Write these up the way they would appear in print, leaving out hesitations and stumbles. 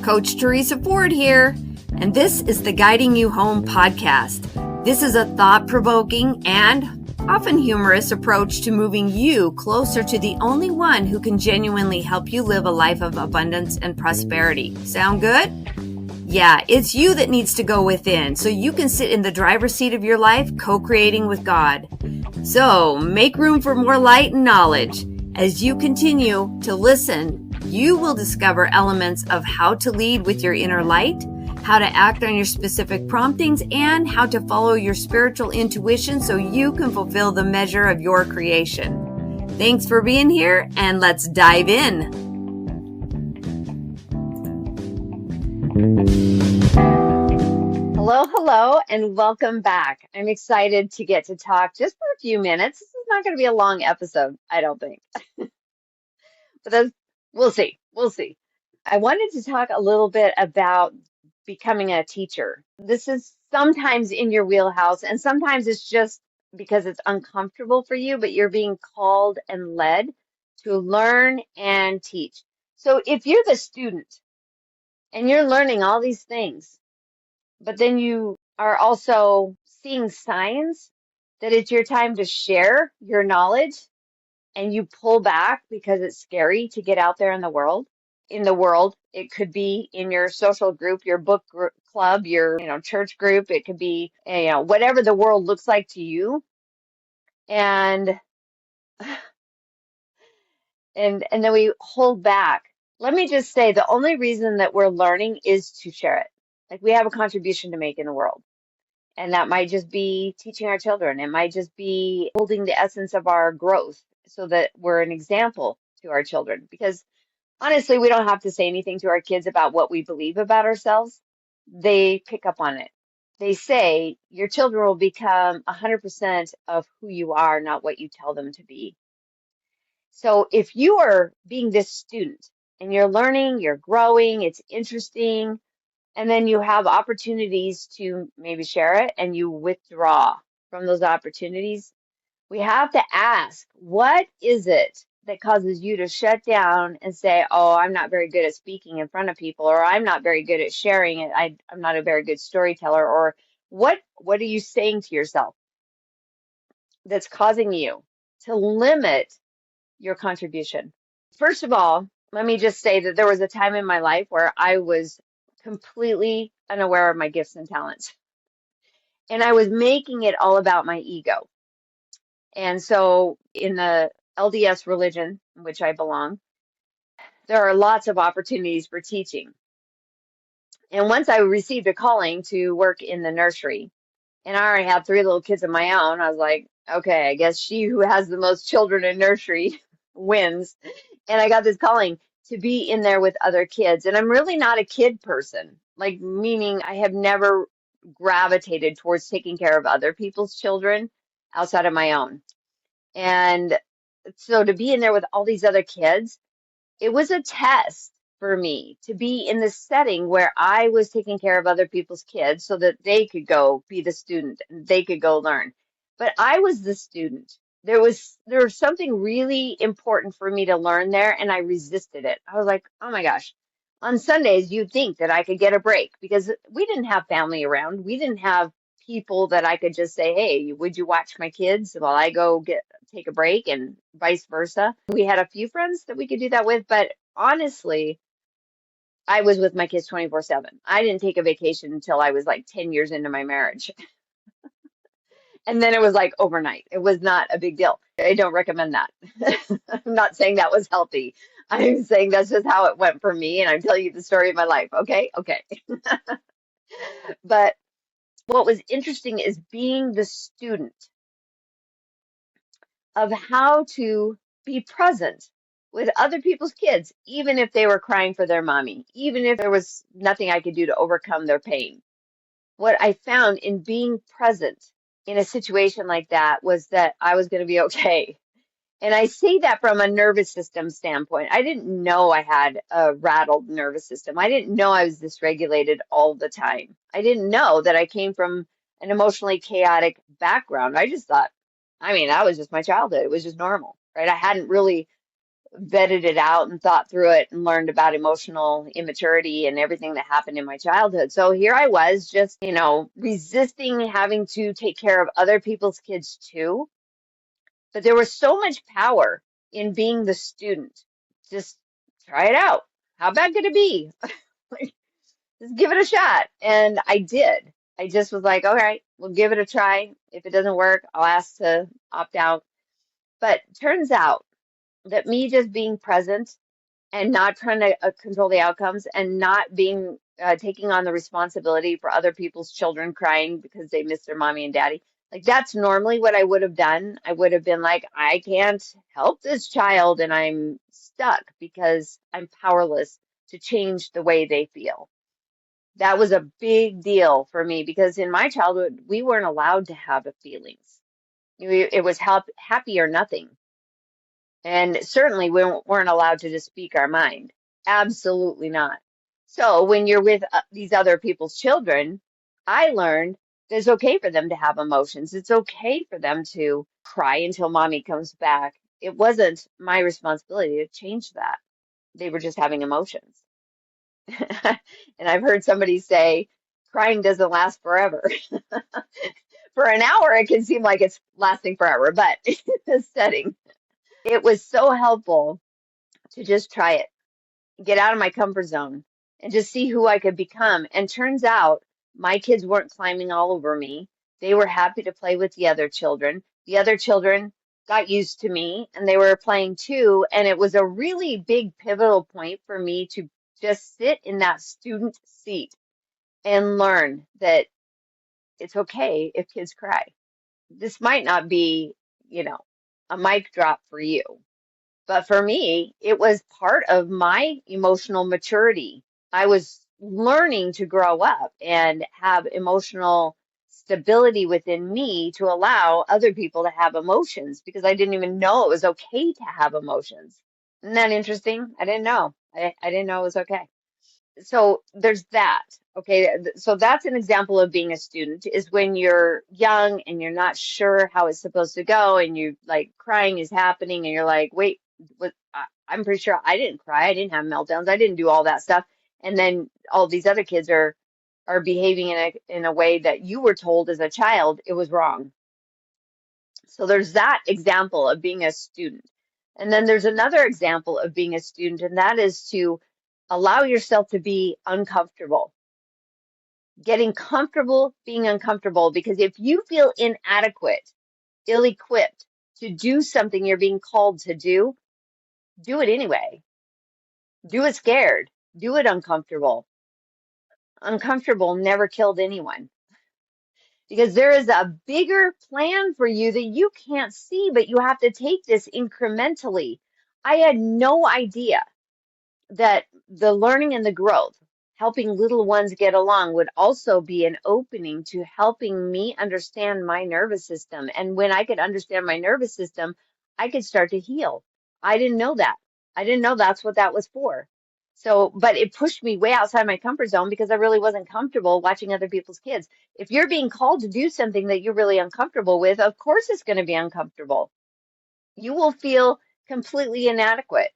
Coach Teresa Ford here, and this is the Guiding You Home podcast. This is a thought-provoking and often humorous approach to moving you closer to the only one who can genuinely help you live a life of abundance and prosperity. Sound good? Yeah, it's you that needs to go within so you can sit in the driver's seat of your life, co-creating with God. So make room for more light and knowledge. As you continue to listen, you will discover elements of how to lead with your inner light, how to act on your specific promptings, and how to follow your spiritual intuition so you can fulfill the measure of your creation. Thanks for being here, and let's dive in. Hello, and welcome back. I'm excited to get to talk just for a few minutes. This is not going to be a long episode, I don't think. But we'll see. I wanted to talk a little bit about becoming a teacher. This is sometimes in your wheelhouse, and sometimes it's just because it's uncomfortable for you, but you're being called and led to learn and teach. So if you're the student and you're learning all these things, but then you are also seeing signs that it's your time to share your knowledge, and you pull back because it's scary to get out there in the world. It could be in your social group, your book club, your church group. It could be whatever the world looks like to you, and and then we hold back. Let me just say, the only reason that we're learning is to share it. Like, we have a contribution to make in the world. And that might just be teaching our children. It might just be holding the essence of our growth so that we're an example to our children. Because honestly, we don't have to say anything to our kids about what we believe about ourselves. They pick up on it. They say your children will become 100% of who you are, not what you tell them to be. So if you are being this student and you're learning, you're growing, it's interesting, and then you have opportunities to maybe share it and you withdraw from those opportunities, we have to ask, what is it that causes you to shut down and say, oh, I'm not very good at speaking in front of people, or I'm not very good at sharing it. I'm not a very good storyteller, or what are you saying to yourself that's causing you to limit your contribution? First of all, let me just say that there was a time in my life where I was completely unaware of my gifts and talents. And I was making it all about my ego. And so in the LDS religion, in which I belong, there are lots of opportunities for teaching. And once I received a calling to work in the nursery, and I already had 3 little kids of my own, I was like, okay, I guess she who has the most children in nursery wins. And I got this calling to be in there with other kids. And I'm really not a kid person, like, meaning I have never gravitated towards taking care of other people's children outside of my own. And so to be in there with all these other kids, it was a test for me to be in this setting where I was taking care of other people's kids so that they could go be the student and they could go learn. But I was the student. There was something really important for me to learn there, and I resisted it. I was like, oh my gosh. On Sundays, you'd think that I could get a break because we didn't have family around. We didn't have people that I could just say, hey, would you watch my kids while I go take a break, and vice versa. We had a few friends that we could do that with, but honestly, I was with my kids 24/7. I didn't take a vacation until I was like 10 years into my marriage. And then it was like overnight. It was not a big deal. I don't recommend that. I'm not saying that was healthy. I'm saying that's just how it went for me, and I'm telling you the story of my life. Okay. But what was interesting is being the student of how to be present with other people's kids, even if they were crying for their mommy, even if there was nothing I could do to overcome their pain. What I found in being present in a situation like that was that I was going to be okay. And I say that from a nervous system standpoint. I didn't know I had a rattled nervous system. I didn't know I was dysregulated all the time. I didn't know that I came from an emotionally chaotic background. I just thought, that was just my childhood. It was just normal, right? I hadn't really vetted it out and thought through it and learned about emotional immaturity and everything that happened in my childhood. So here I was just, resisting having to take care of other people's kids too. But there was so much power in being the student. Just try it out. How bad could it be? Like, just give it a shot. And I did. I just was like, all right, we'll give it a try. If it doesn't work, I'll ask to opt out. But turns out that me just being present and not trying to control the outcomes and not being taking on the responsibility for other people's children crying because they miss their mommy and daddy. Like that's normally what I would have done. I would have been like, I can't help this child and I'm stuck because I'm powerless to change the way they feel. That was a big deal for me because in my childhood, we weren't allowed to have feelings. It was happy or nothing. And certainly we weren't allowed to just speak our mind. Absolutely not. So when you're with these other people's children, I learned that it's okay for them to have emotions. It's okay for them to cry until mommy comes back. It wasn't my responsibility to change that. They were just having emotions. And I've heard somebody say, crying doesn't last forever. For an hour, it can seem like it's lasting forever, but in this setting, it was so helpful to just try it, get out of my comfort zone, and just see who I could become. And turns out my kids weren't climbing all over me. They were happy to play with the other children. The other children got used to me and they were playing too. And it was a really big pivotal point for me to just sit in that student seat and learn that it's okay if kids cry. This might not be, you know, a mic drop for you. But for me, it was part of my emotional maturity. I was learning to grow up and have emotional stability within me to allow other people to have emotions because I didn't even know it was okay to have emotions. Isn't that interesting? I didn't know. I didn't know it was okay. So there's that. Okay, so that's an example of being a student is when you're young and you're not sure how it's supposed to go and you like crying is happening and you're like, wait, I'm pretty sure I didn't cry. I didn't have meltdowns. I didn't do all that stuff. And then all these other kids are behaving in a way that you were told as a child it was wrong. So there's that example of being a student. And then there's another example of being a student, and that is to allow yourself to be uncomfortable, getting comfortable being uncomfortable. Because if you feel inadequate, ill-equipped to do something you're being called to do it anyway. Do it scared. Do it uncomfortable. Uncomfortable never killed anyone. Because there is a bigger plan for you that you can't see, but you have to take this incrementally. I had no idea that the learning and the growth, helping little ones get along, would also be an opening to helping me understand my nervous system. And when I could understand my nervous system, I could start to heal. I didn't know that. I didn't know that's what that was for. So, but it pushed me way outside my comfort zone because I really wasn't comfortable watching other people's kids. If you're being called to do something that you're really uncomfortable with, of course it's going to be uncomfortable. You will feel completely inadequate.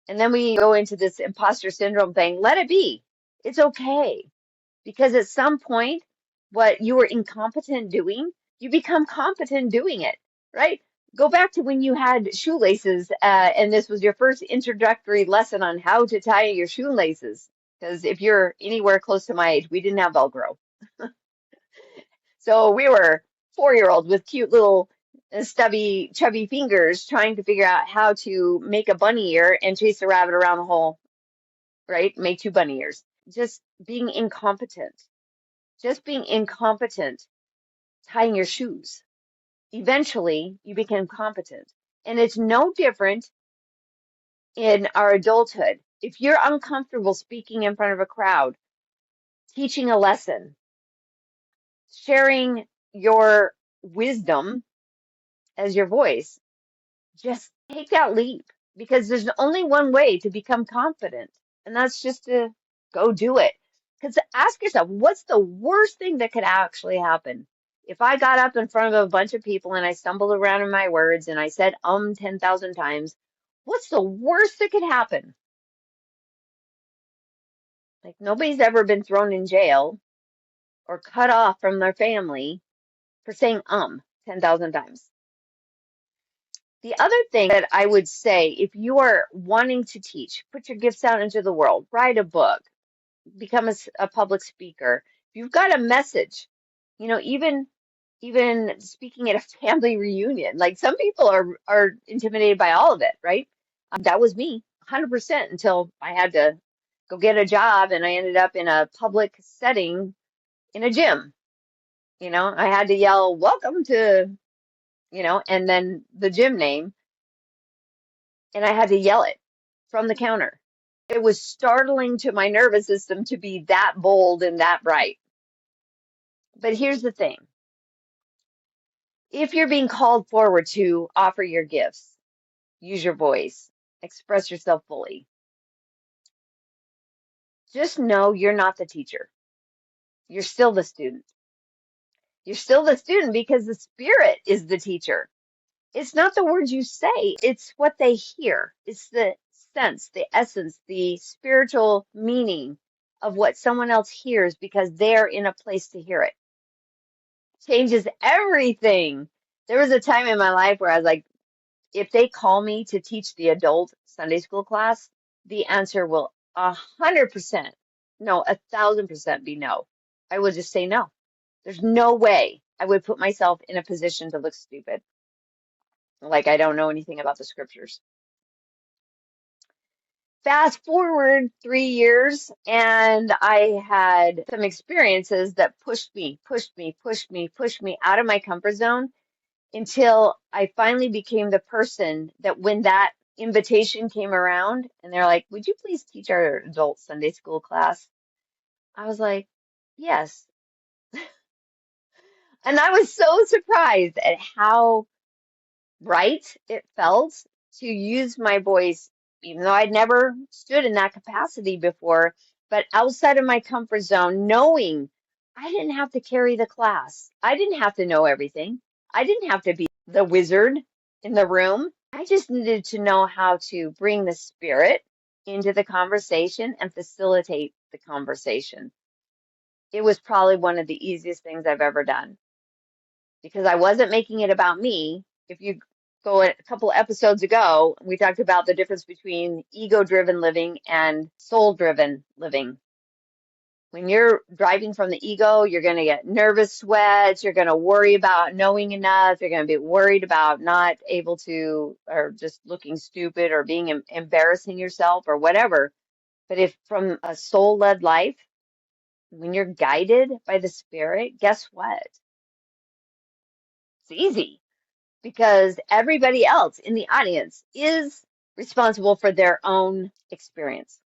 And then we go into this imposter syndrome thing. Let it be. It's okay. Because at some point, what you were incompetent doing, you become competent doing it, right? Go back to when you had shoelaces, and this was your first introductory lesson on how to tie your shoelaces. Because if you're anywhere close to my age, we didn't have Velcro. So we were 4-year-olds with cute little stubby, chubby fingers trying to figure out how to make a bunny ear and chase a rabbit around the hole, right? Make 2 bunny ears. Just being incompetent. Just being incompetent tying your shoes. Eventually, you become competent. And it's no different in our adulthood. If you're uncomfortable speaking in front of a crowd, teaching a lesson, sharing your wisdom as your voice, just take that leap because there's only one way to become confident, and that's just to go do it. Because ask yourself, what's the worst thing that could actually happen? If I got up in front of a bunch of people and I stumbled around in my words and I said 10,000 times, What's the worst that could happen? Like, nobody's ever been thrown in jail or cut off from their family for saying 10,000 times. The other thing that I would say, if you are wanting to teach, put your gifts out into the world, write a book, become a public speaker. If you've got a message, even speaking at a family reunion, like some people are intimidated by all of it, right? That was me, 100%, until I had to go get a job and I ended up in a public setting in a gym. I had to yell, "Welcome to," and then the gym name, and I had to yell it from the counter. It was startling to my nervous system to be that bold and that bright. But here's the thing. If you're being called forward to offer your gifts, use your voice, express yourself fully, just know you're not the teacher. You're still the student. You're still the student because the Spirit is the teacher. It's not the words you say, it's what they hear. It's the sense, the essence, the spiritual meaning of what someone else hears because they're in a place to hear it. Changes everything. There was a time in my life where I was like, if they call me to teach the adult Sunday school class, the answer will 100%, no, 1,000% be no. I will just say no. There's no way I would put myself in a position to look stupid, like I don't know anything about the scriptures. Fast forward 3 years, and I had some experiences that pushed me out of my comfort zone until I finally became the person that when that invitation came around and they're like, "Would you please teach our adult Sunday school class?" I was like, "Yes." And I was so surprised at how right it felt to use my voice, even though I'd never stood in that capacity before, but outside of my comfort zone, knowing I didn't have to carry the class. I didn't have to know everything. I didn't have to be the wizard in the room. I just needed to know how to bring the Spirit into the conversation and facilitate the conversation. It was probably one of the easiest things I've ever done because I wasn't making it about me. If you go a couple episodes ago, we talked about the difference between ego-driven living and soul-driven living. When you're driving from the ego, you're going to get nervous sweats. You're going to worry about knowing enough. You're going to be worried about not able to, or just looking stupid or being embarrassing yourself or whatever. But if from a soul-led life, when you're guided by the Spirit, guess what? It's easy because everybody else in the audience is responsible for their own experience.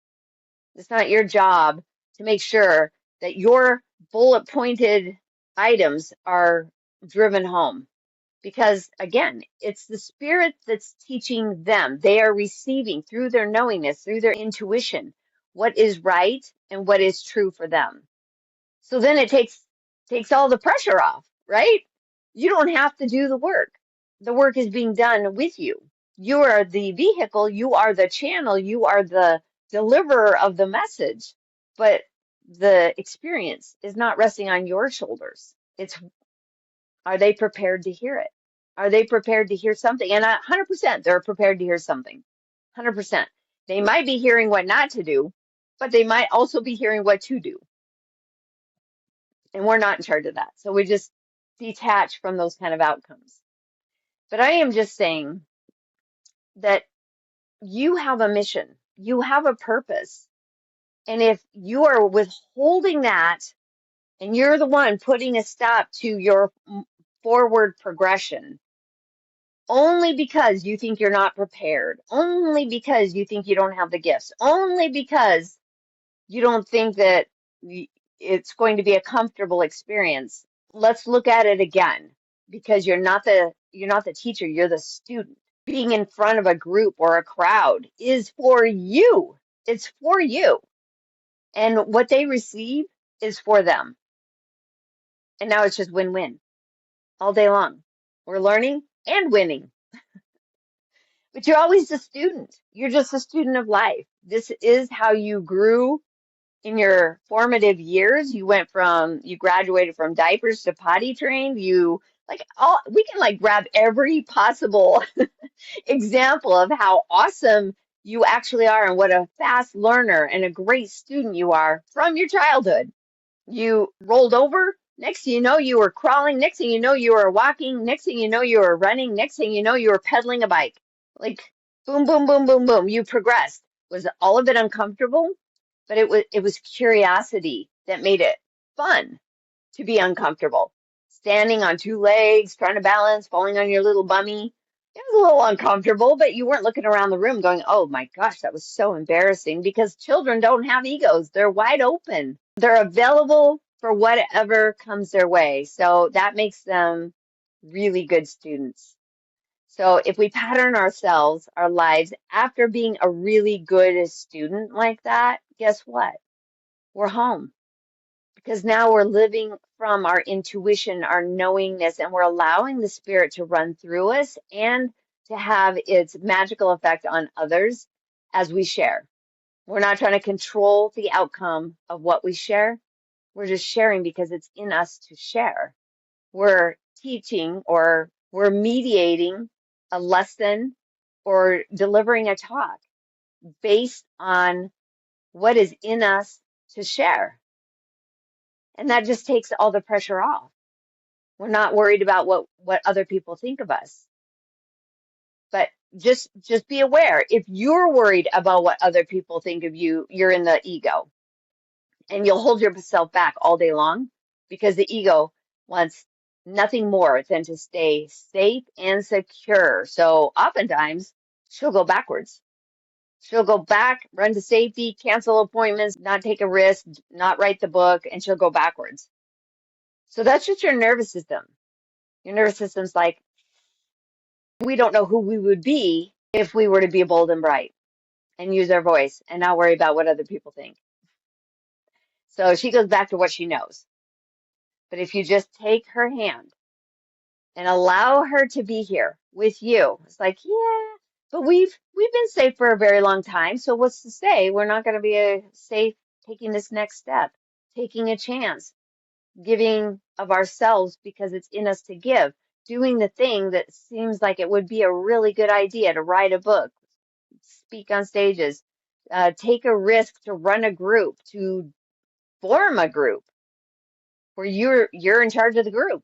It's not your job to make sure that your bullet pointed items are driven home. Because again, it's the Spirit that's teaching them. They are receiving through their knowingness, through their intuition, what is right and what is true for them. So then it takes all the pressure off, right? You don't have to do the work. The work is being done with you. You are the vehicle, you are the channel, you are the deliverer of the message, but the experience is not resting on your shoulders. It's, are they prepared to hear it? Are they prepared to hear something? And 100% they're prepared to hear something. 100%. They might be hearing what not to do, but they might also be hearing what to do. And we're not in charge of that. So we just detach from those kind of outcomes. But I am just saying that you have a mission, you have a purpose. And if you are withholding that and you're the one putting a stop to your forward progression, only because you think you're not prepared, only because you think you don't have the gifts, only because you don't think that it's going to be a comfortable experience, let's look at it again because you're not the teacher, you're the student. Being in front of a group or a crowd is for you. It's for you. And what they receive is for them. And now it's just win-win all day long. We're learning and winning. But you're always a student. You're just a student of life. This is how you grew in your formative years. You graduated from diapers to potty trained. We can like grab every possible example of how awesome you actually are and what a fast learner and a great student you are from your childhood. You rolled over. Next thing you know, you were crawling. Next thing you know, you were walking. Next thing you know, you were running. Next thing you know, you were pedaling a bike. Like boom, boom, boom, boom, boom. You progressed. Was all of it uncomfortable? But it was curiosity that made it fun to be uncomfortable. Standing on two legs, trying to balance, falling on your little bummy. It was a little uncomfortable, but you weren't looking around the room going, oh my gosh, that was so embarrassing, because children don't have egos. They're wide open. They're available for whatever comes their way. So that makes them really good students. So if we pattern ourselves, our lives, after being a really good student like that, guess what? We're home, because now we're living from our intuition, our knowingness, and we're allowing the spirit to run through us and to have its magical effect on others as we share. We're not trying to control the outcome of what we share. We're just sharing because it's in us to share. We're teaching, or we're mediating a lesson or delivering a talk based on what is in us to share. And that just takes all the pressure off. We're not worried about what other people think of us. But just be aware, if you're worried about what other people think of you, you're in the ego, and you'll hold yourself back all day long, because the ego wants nothing more than to stay safe and secure. So oftentimes she'll go backwards. She'll go back, run to safety, cancel appointments, not take a risk, not write the book, and she'll go backwards. So that's just your nervous system. Your nervous system's like, we don't know who we would be if we were to be bold and bright and use our voice and not worry about what other people think. So she goes back to what she knows. But if you just take her hand and allow her to be here with you, it's like, yeah, but we've been safe for a very long time. So what's to say we're not going to be safe taking this next step, taking a chance, giving of ourselves because it's in us to give, doing the thing that seems like it would be a really good idea, to write a book, speak on stages, take a risk to run a group, to form a group where you're in charge of the group.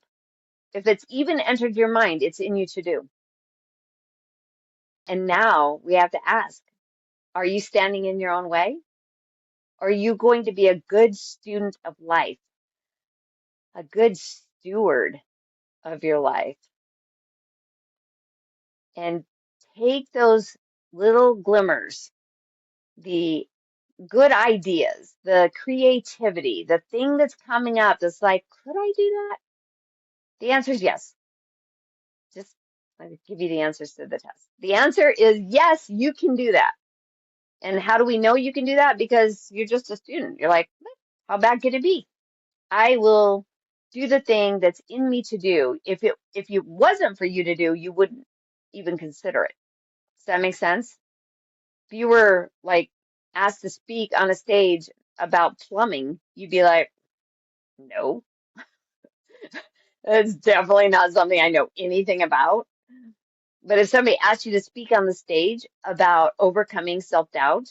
If it's even entered your mind, it's in you to do. And now we have to ask, are you standing in your own way? Are you going to be a good student of life, a good steward of your life? And take those little glimmers, the good ideas, the creativity, the thing that's coming up that's like, could I do that? The answer is yes. Just let me give you the answers to the test. The answer is yes, you can do that. And how do we know you can do that? Because you're just a student. You're like, how bad could it be? I will do the thing that's in me to do. If it wasn't for you to do, you wouldn't even consider it. Does that make sense? If you were like asked to speak on a stage about plumbing, you'd be like, no, that's definitely not something I know anything about. But if somebody asked you to speak on the stage about overcoming self-doubt,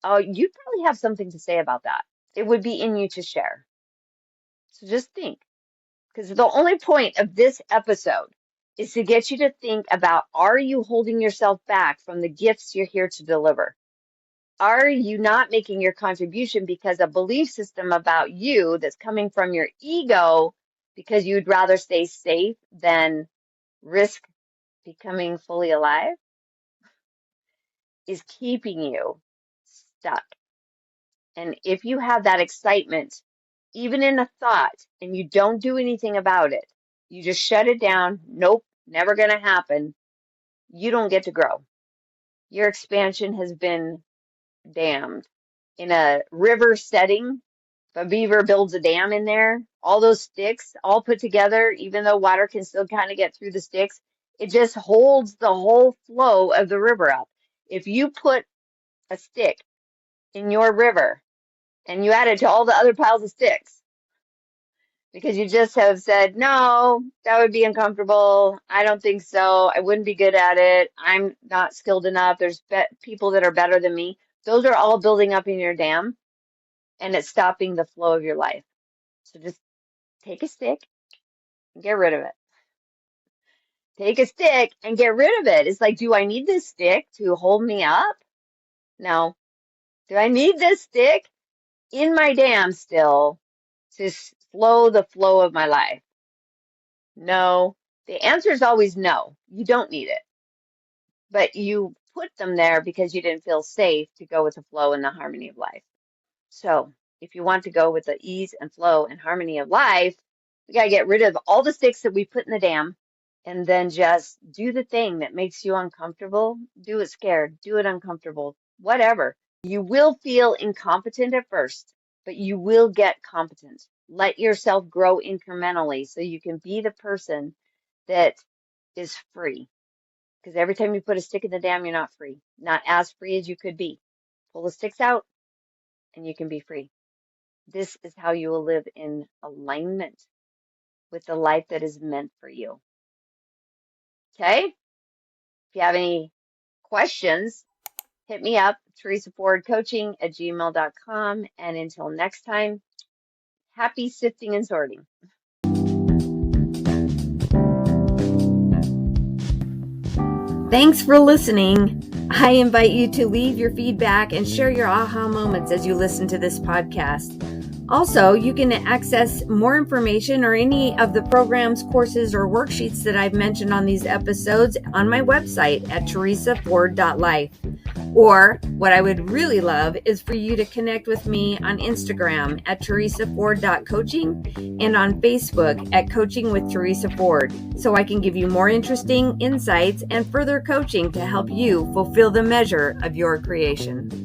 you'd probably have something to say about that. It would be in you to share. So just think, because the only point of this episode is to get you to think about, are you holding yourself back from the gifts you're here to deliver? Are you not making your contribution because a belief system about you that's coming from your ego, because you'd rather stay safe than risk becoming fully alive, is keeping you stuck? And if you have that excitement, even in a thought, and you don't do anything about it, you just shut it down, nope, never going to happen, you don't get to grow. Your expansion has been dammed. In a river setting, if a beaver builds a dam in there, all those sticks all put together, even though water can still kind of get through the sticks, It just holds the whole flow of the river up. If you put a stick in your river and you add it to all the other piles of sticks, because you just have said, no, that would be uncomfortable. I don't think so. I wouldn't be good at it. I'm not skilled enough. There's people that are better than me. Those are all building up in your dam, and it's stopping the flow of your life. So just take a stick and get rid of it. Take a stick and get rid of it. It's like, do I need this stick to hold me up? No. Do I need this stick in my dam still to slow the flow of my life? No. The answer is always no. You don't need it. But you put them there because you didn't feel safe to go with the flow and the harmony of life. So if you want to go with the ease and flow and harmony of life, we got to get rid of all the sticks that we put in the dam and then just do the thing that makes you uncomfortable. Do it scared, do it uncomfortable, whatever. You will feel incompetent at first, but you will get competent. Let yourself grow incrementally so you can be the person that is free. Because every time you put a stick in the dam, you're not free. Not as free as you could be. Pull the sticks out and you can be free. This is how you will live in alignment with the life that is meant for you. Okay? If you have any questions, hit me up, Teresa Ford Coaching at @gmail.com. And until next time, happy sifting and sorting. Thanks for listening. I invite you to leave your feedback and share your aha moments as you listen to this podcast. Also, you can access more information or any of the programs, courses, or worksheets that I've mentioned on these episodes on my website at teresaford.life. Or what I would really love is for you to connect with me on Instagram at teresaford.coaching and on Facebook at Coaching with Teresa Ford, so I can give you more interesting insights and further coaching to help you fulfill the measure of your creation.